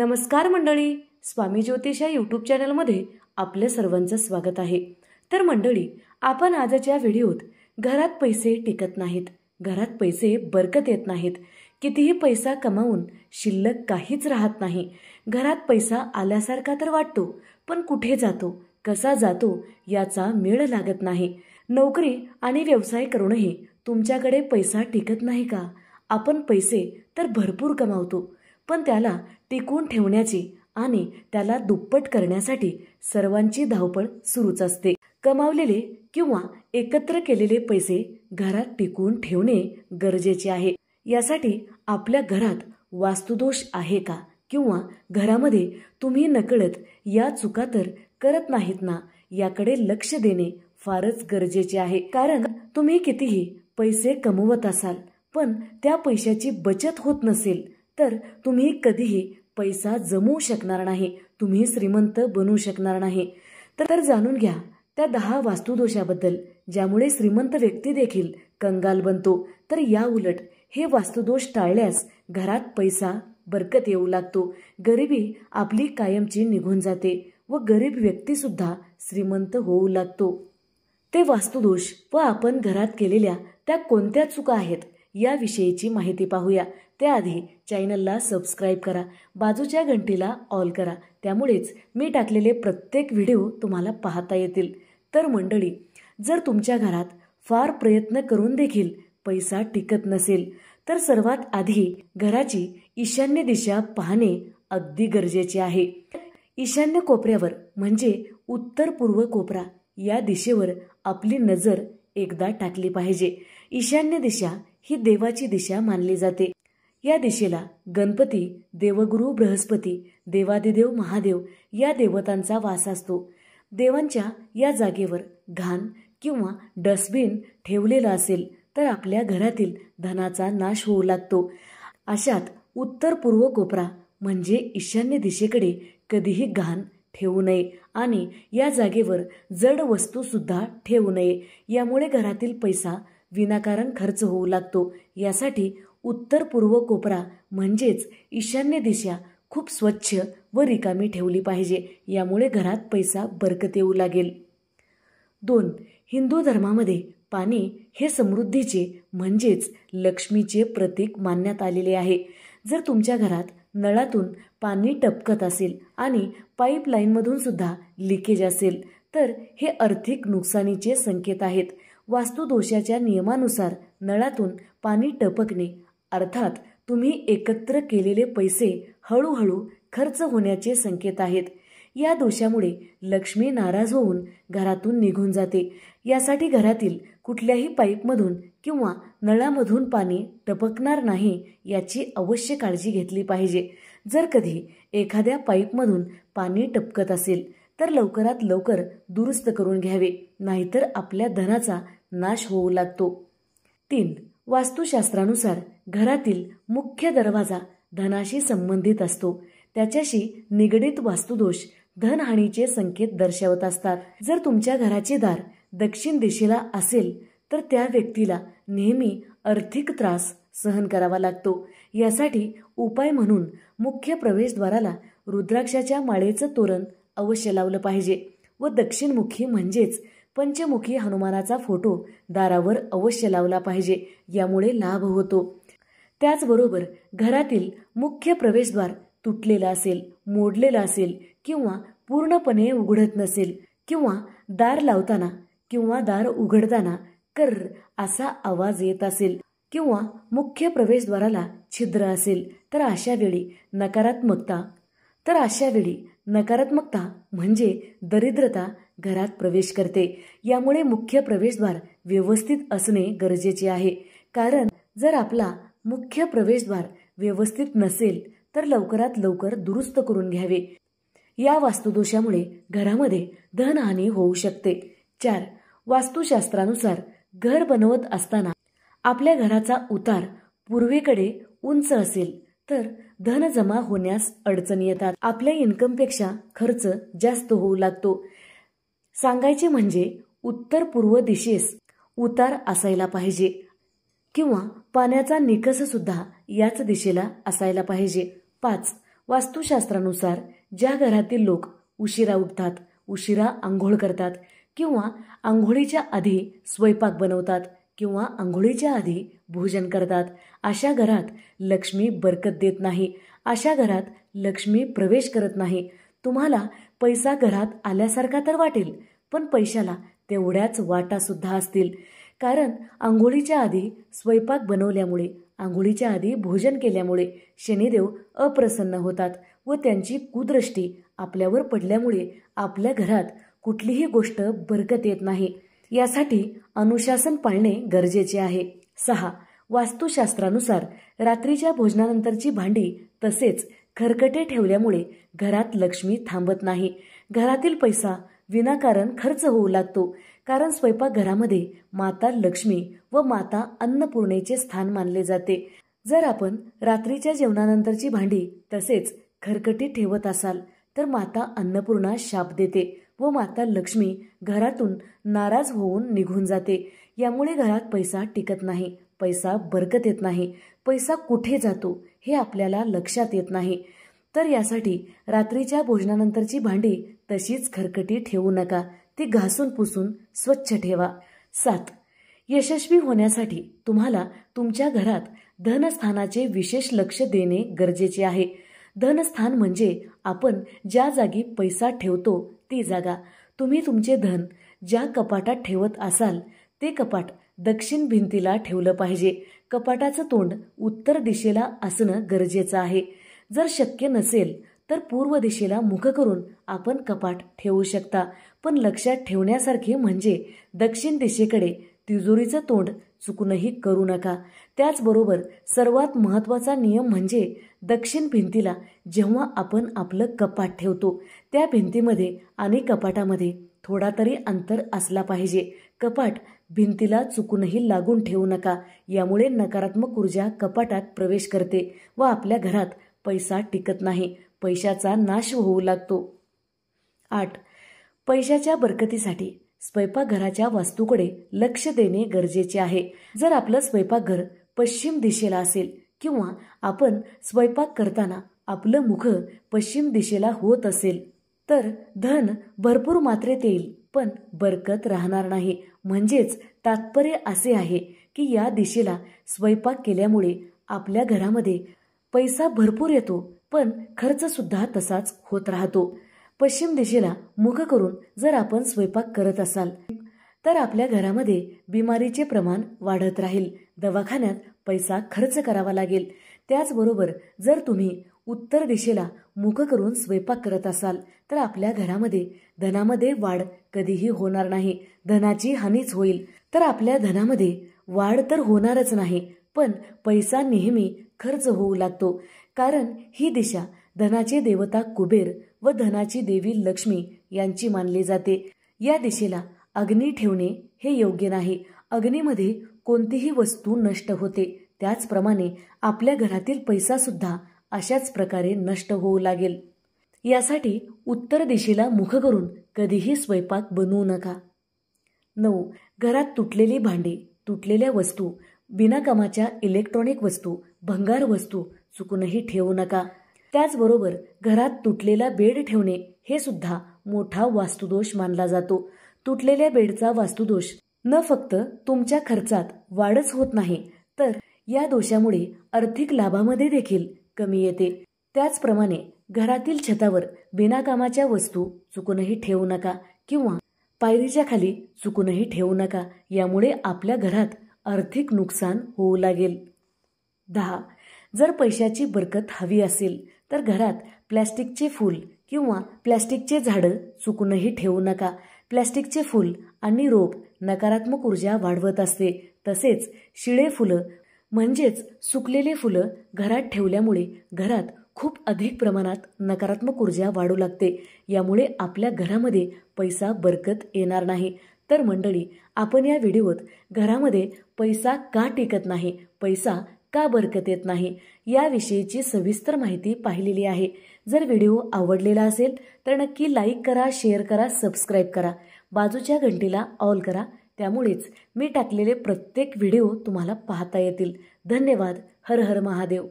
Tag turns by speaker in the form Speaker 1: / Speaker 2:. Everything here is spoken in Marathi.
Speaker 1: नमस्कार मंडळी, स्वामी ज्योतिष या यूट्यूब चॅनलमध्ये आपल्या सर्वांचं स्वागत आहे। तर मंडळी, आपण आजच्या व्हिडिओत घरात पैसे टिकत नाहीत, घरात पैसे बरकत येत नाहीत, कितीही पैसा कमावून शिल्लक काहीच राहत नाही। घरात पैसा आल्यासारखा तर वाटतो, पण कुठे जातो, कसा जातो याचा मेळ लागत नाही। नोकरी आणि व्यवसाय करूनही तुमच्याकडे पैसा टिकत नाही का? आपण पैसे तर भरपूर कमावतो, पण त्याला टिकवून ठेवण्याची आणि त्याला दुप्पट करण्यासाठी सर्वांची धावपळ सुरूच असते। कमावलेले किंवा एकत्र केलेले पैसे घरात टिकवून ठेवणे गरजेचे आहे। यासाठी आपल्या घरात वास्तुदोष आहे का, किंवा घरामध्ये तुम्ही नकळत या चुका तर करत नाहीत ना, याकडे लक्ष देणे फारच गरजेचे आहे। कारण तुम्ही कितीही पैसे कमवत असाल, पण त्या पैशाची बचत होत नसेल तर तुम्ही कधीही पैसा जमवू शकणार नाही, तुम्ही श्रीमंत बनू शकणार नाही। तर जाणून घ्या त्या 10 वास्तुदोषाबद्दल, ज्यामुळे श्रीमंत व्यक्ती देखील कंगाल बनतो। तर या उलट हे वास्तुदोष टाळल्यास घरात पैसा बरकत येऊ लागतो, गरिबी आपली कायमची निघून जाते व गरीब व्यक्ती सुद्धा श्रीमंत होऊ लागतो। ते वास्तुदोष व आपण घरात केलेल्या त्या कोणत्या चुका आहेत याविषयीची माहिती पाहूया। त्याआधी चॅनलला सबस्क्राईब करा, बाजूच्या घंटीला ऑल करा, त्यामुळेच मी टाकलेले प्रत्येक व्हिडिओ तुम्हाला पाहता येतील। तर मंडळी, जर तुमच्या घरात फार प्रयत्न करून देखील पैसा टिकत नसेल, तर सर्वात आधी घराची ईशान्य दिशा पाहणे अगदी गरजेचे आहे। ईशान्य कोपऱ्यावर म्हणजे उत्तर पूर्व कोपरा या दिशेवर आपली नजर एकदा टाकली पाहिजे। ईशान्य दिशा ही देवाची दिशा मानली जाते। या दिशेला गणपती, देवगुरु बृहस्पती, देवादिदेव महादेव या देवतांचा वास असतो। देवांच्या या जागेवर घाण किंवा डस्टबिन ठेवलेला असेल तर आपल्या घरातील धनाचा नाश होऊ लागतो। अशात उत्तर पूर्व कोपरा म्हणजे ईशान्य दिशेकडे कधीही घाण ठेवू नये आणि या जागेवर जड वस्तू सुद्धा ठेवू नये, यामुळे घरातील पैसा विनाकारण खर्च होऊ लागतो। यासाठी उत्तर पूर्व कोपरा म्हणजेच ईशान्य दिशा खूप स्वच्छ व रिकामी ठेवली पाहिजे, यामुळे घरात पैसा बरकत येऊ लागेल। 2. हिंदू धर्मामध्ये पाणी हे समृद्धीचे म्हणजेच लक्ष्मीचे प्रतीक मानण्यात आलेले आहे। जर तुमच्या घरात नळातून पाणी टपकत असेल आणि पाईपलाईनमधून सुद्धा लिकेज असेल तर हे आर्थिक नुकसानीचे संकेत आहेत। वास्तुदोषाच्या नियमानुसार नळातून पाणी टपकणे अर्थात तुम्ही एकत्र केलेले पैसे हळूहळू खर्च होण्याचे संकेत आहेत। या दोषामुळे लक्ष्मी नाराज होऊन घरातून निघून जाते। यासाठी घरातील कुठल्याही पाईपमधून किंवा नळामधून पाणी टपकणार नाही याची अवश्य काळजी घेतली पाहिजे। जर कधी एखाद्या पाईपमधून पाणी टपकत असेल तर लवकरात लवकर दुरुस्त करून घ्यावे, नाहीतर आपल्या धनाचा नाश होऊ लागतो। 3. वास्तुशास्त्रानुसार घरातील मुख्य दरवाजा धनाशी संबंधित असतो, त्याच्याशी निगडित वास्तुदोष धनहानीचे संकेत दर्शवत असतात। जर तुमच्या घराचे दार दक्षिण दिशेला असेल तर त्या व्यक्तीला नेहमी आर्थिक त्रास सहन करावा लागतो। यासाठी उपाय म्हणून मुख्य प्रवेशद्वाराला रुद्राक्षाच्या माळेचं तोरण अवश्य लावलं पाहिजे व दक्षिणमुखी म्हणजेच पंचमुखी हनुमानाचा फोटो दारावर अवश्य लावला पाहिजे, यामुळे लाभ होतो। त्याचबरोबर घरातील मुख्य प्रवेशद्वार तुटलेला असेल, मोडलेला असेल किंवा पूर्णपणे उघडत नसेल, किंवा दार लावताना किंवा दार उघडताना कर असा आवाज येत असेल, किंवा मुख्य प्रवेशद्वाराला छिद्र असेल तर अशा वेळी नकारात्मकता म्हणजे दरिद्रता घरात प्रवेश करते। यामुळे मुख्य प्रवेशद्वार व्यवस्थित असणे गरजेचे आहे, कारण जर आपला मुख्य प्रवेशद्वार व्यवस्थित नसेल तर लवकरात लवकर दुरुस्त करून घ्यावे। या वास्तुदोषामुळे घरामध्ये धनहानी होऊ शकते। 4. वास्तुशास्त्रानुसार घर बनवत असताना आपल्या घराचा उतार पूर्वेकडे उंच असेल तर धन जमा होण्यास अडचणी येतात। आपल्या इन्कमपेक्षा खर्च जास्त होऊ लागतो। सांगायचे म्हणजे उत्तर पूर्व दिशेस उतार असायला पाहिजे किंवा पाण्याचा निकष सुद्धा याच दिशेला असायला पाहिजे। 5. वास्तुशास्त्रानुसार ज्या घरातील लोक उशिरा उठतात, उशिरा आंघोळ करतात किंवा आंघोळीच्या आधी स्वयंपाक बनवतात किंवा आंघोळीच्या आधी भोजन करतात, अशा घरात लक्ष्मी बरकत देत नाही, अशा घरात लक्ष्मी प्रवेश करत नाही. तुम्हाला पैसा घरात आल्यासारखा तर वाटेल, पण पैशाला तेवढ्याच वाटासुद्धा असतील. कारण आंघोळीच्या आधी स्वयंपाक बनवल्यामुळे, आंघोळीच्या आधी भोजन केल्यामुळे शनिदेव अप्रसन्न होतात व त्यांची कुदृष्टी आपल्यावर पडल्यामुळे आपल्या घरात कुठलीही गोष्ट बरकत येत नाही. यासाठी अनुशासन पाळणे गरजेचे आहे. 6. वास्तुशास्त्रानुसार रात्रीच्या भोजनानंतरची भांडी तसेच खरकटे ठेवल्यामुळे घरात लक्ष्मी थांबत नाही. घरातील पैसा विनाकारण खर्च होऊ लागतो. कारण स्वयंपाकघरामध्ये माता लक्ष्मी व माता अन्नपूर्णेचे स्थान मानले जाते. जर आपण रात्रीच्या जेवणानंतरची भांडी तसेच खरकटी ठेवत असाल तर माता अन्नपूर्णा शाप देते व माता लक्ष्मी घरातून नाराज होऊन निघून जाते. यामुळे घरात पैसा टिकत नाही, पैसा बरकत येत नाही. पैसा कुठे जातो हे आपल्याला लक्षात येत नाही. तर यासाठी रात्रीच्या भोजनानंतरची भांडी तशीच खरकटी ठेवू नका, ती घासून पुसून स्वच्छ ठेवा. 7. यशस्वी होण्यासाठी तुम्हाला तुमच्या घरात धनस्थानाचे विशेष लक्ष देणे गरजेचे आहे. धनस्थान म्हणजे आपण ज्या जागी पैसा ठेवतो ती जागा. तुम्ही तुमचे धन ज्या कपाटात ठेवत असाल ते कपाट दक्षिण भिंतीला ठेवलं पाहिजे. कपाटाचं तोंड उत्तर दिशेला असणं गरजेचं आहे. जर शक्य नसेल तर पूर्व दिशेला मुख करून आपण कपाट ठेवू शकता. पण लक्षात ठेवण्यासारखे म्हणजे दक्षिण दिशेकडे तिजोरीचं तोंड चुकूनही करू नका. त्याचबरोबर सर्वात महत्त्वाचा नियम म्हणजे दक्षिण भिंतीला जेव्हा आपण आपलं कपाट ठेवतो त्या भिंतीमध्ये आणि कपाटामध्ये थोडा तरी अंतर असला पाहिजे. कपाट भिंतीला चुकूनही लागून ठेवू नका. यामुळे नकारात्मक ऊर्जा कपाटात प्रवेश करते व आपल्या घरात पैसा टिकत नाही, पैशाचा नाश होऊ लागतो. 8. पैशाच्या बरकतीसाठी स्वयंपाकघराच्या वास्तूकडे लक्ष देणे गरजेचे आहे. जर आपलं स्वयंपाकघर पश्चिम दिशेला असेल किंवा आपण स्वयंपाक करताना आपलं मुख पश्चिम दिशेला होत असेल तर धन भरपूर मात्रेत येईल पण बरकत राहणार नाही. म्हणजेच तात्पर्य असे आहे की या दिशेला स्वयंपाक केल्यामुळे आपल्या घरामध्ये पैसा भरपूर येतो पण खर्च सुद्धा तसाच होत राहतो. पश्चिम दिशेला मुख करून जर आपण स्वयंपाक करत असाल तर आपल्या घरामध्ये बिमारीचे प्रमाण वाढत राहील, दवाखान्यात पैसा खर्च करावा लागेल. त्याचबरोबर जर तुम्ही उत्तर दिशेला मुख करून स्वयंपाक करत असाल तर आपल्या घरामध्ये धनामध्ये वाढ कधीही होणार नाही, धनाची हानीच होईल. तर आपल्या धनामध्ये वाढ तर होणारच नाही पण पैसा नेहमी खर्च होऊ लागतो. कारण ही दिशा धनाचे देवता कुबेर व धनाची देवी लक्ष्मी यांची मानली जाते. या दिशेला अग्नी ठेवणे हे योग्य नाही. अग्नीमध्ये कोणतीही वस्तू नष्ट होते. त्याचप्रमाणे आपल्या घरातील पैसा सुद्धा अशाच प्रकारे नष्ट होऊ लागेल. यासाठी उत्तर दिशेला मुख करून कधीही स्वयंपाक बनवू नका. 9. घरात तुटलेली भांडी, तुटलेल्या वस्तू, बिनाकामाच्या इलेक्ट्रॉनिक वस्तू, भंगार वस्तू चुकूनही ठेवू नका. त्याचबरोबर घरात तुटलेला बेड ठेवणे हे सुद्धा मोठा वास्तुदोष मानला जातो. तुटलेल्या बेडचा वास्तुदोष न फक्त तुमच्या खर्चात वाढच होत नाही तर या दोषामुळे आर्थिक लाभामध्ये देखील कमी येते. त्याचप्रमाणे घरातील छतावर बिनाकामाच्या वस्तू चुकूनही ठेवू नका किंवा पायरीच्या खाली चुकूनही ठेवू नका. यामुळे आपल्या घरात आर्थिक नुकसान होऊ लागेल. 10. जर पैशाची बरकत हवी असेल तर घरात प्लॅस्टिकचे फूल किंवा प्लॅस्टिकचे झाडं चुकूनही ठेवू नका. प्लॅस्टिकचे फूल आणि रोप नकारात्मक ऊर्जा वाढवत असते. तसेच शिळे फुलं म्हणजेच सुकलेले फुलं घरात ठेवल्यामुळे घरात खूप अधिक प्रमाणात नकारात्मक ऊर्जा वाढू लागते. यामुळे आपल्या घरामध्ये पैसा बरकत येणार नाही. तर मंडळी, आपण या व्हिडिओत घरामध्ये पैसा का टिकत नाही, पैसा का बरकत येत नाही याविषयीची सविस्तर माहिती पाहिलेली आहे. जर व्हिडिओ आवडलेला असेल तर नक्की लाईक करा, शेअर करा, सबस्क्राईब करा, बाजूच्या घंटीला ऑल करा. त्यामुळेच मी टाकलेले प्रत्येक व्हिडिओ तुम्हाला पाहता येतील. धन्यवाद. हर हर महादेव.